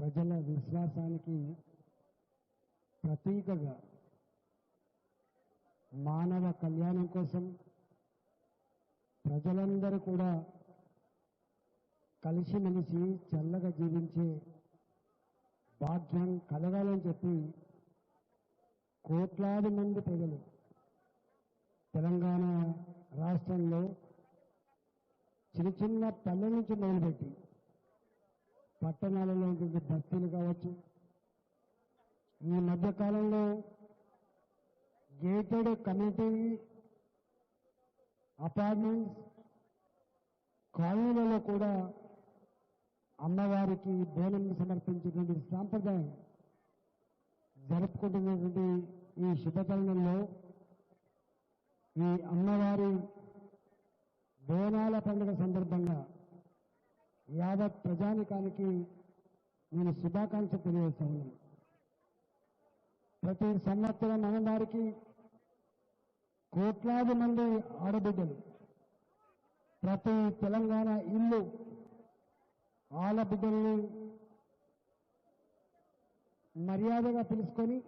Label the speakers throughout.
Speaker 1: ప్రజల విశ్వాసానికి ప్రతీకగా మానవ కళ్యాణం కోసం ప్రజలందరూ కూడా కలిసిమెలిసి చల్లగా జీవించే భాగ్యం కలగాలని చెప్పి కోట్లాది మంది ప్రజలు తెలంగాణ రాష్ట్రంలో చిన్న చిన్న పల్లె నుంచి మొదలుపెట్టి పట్టణాలలో బస్తీలు కావచ్చు, ఈ మధ్యకాలంలో గేటెడ్ కమ్యూనిటీ అపార్ట్మెంట్స్ కాలనీలలో కూడా అమ్మవారికి బోనం సమర్పించేటువంటి సాంప్రదాయం జరుపుకుంటున్నటువంటి ఈ శుభతరుణంలో ఈ అమ్మవారి బోనాల పండుగ సందర్భంగా యావత్ ప్రజానికానికి నేను శుభాకాంక్షలు తెలియజేస్తాను. ప్రతి సంవత్సరం అమ్మవారికి కోట్లాది మంది ఆడబిడ్డలు ప్రతి తెలంగాణ ఇల్లు ఆడబిడ్డల్ని మర్యాదగా పిలుచుకొని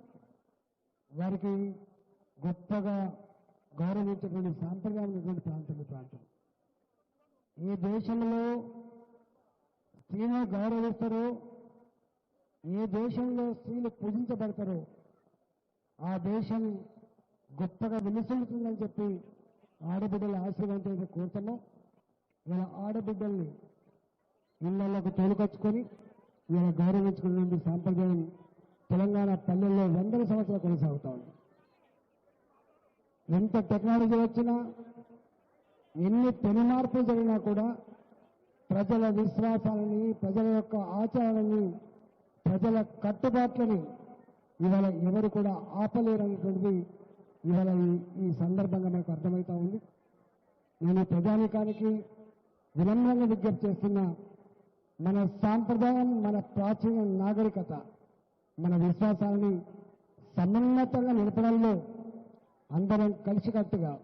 Speaker 1: వారికి గొప్పగా గౌరవించేటువంటి సాంప్రదాయం ఉన్నటువంటి ప్రాంతం. ఏ దేశంలో స్త్రీని గౌరవిస్తారో, ఏ దేశంలో స్త్రీలు పూజించబడతారో ఆ దేశం గొప్పగా విలసిల్లుతుందని చెప్పి ఆడబిడ్డల ఆశీర్వాదం కోరుతామో ఇలా ఆడబిడ్డల్ని ఇళ్లలోకి తోలుకొచ్చుకొని ఇలా గౌరవించుకునే సాంప్రదాయం తెలంగాణ పల్లెల్లో వందల సంవత్సరాలు కొనసాగుతా ఉంది. ఎంత టెక్నాలజీ వచ్చినా, ఎన్ని పెను మార్పులు జరిగినా కూడా ప్రజల విశ్వాసాలని, ప్రజల యొక్క ఆచారాలని, ప్రజల కట్టుబాట్లని ఇవాళ ఎవరు కూడా ఆపలేరనేటువంటిది ఇవాళ ఈ సందర్భంగా మనకు అర్థమవుతా ఉంది. నేను ప్రజానికానికి వినమ్రంగా విజ్ఞప్తి చేస్తున్న, మన సాంప్రదాయం, మన ప్రాచీన నాగరికత, మన విశ్వాసాలని సమున్నతంగా నిలపడంలో అందరం కలిసికట్టుగా,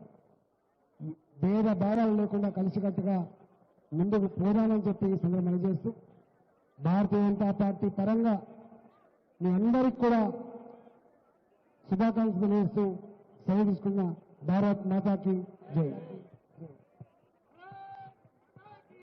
Speaker 1: భేద భావాలు లేకుండా కలిసికట్టుగా ముందుకు పోరాలని చెప్పి ఈ సందర్భంగా చేస్తూ భారతీయ జనతా పార్టీ పరంగా మీ అందరికీ కూడా శుభాకాంక్షలు తెలియజేస్తూ సెలవు తీసుకున్న భారత్ మాతాకి జై.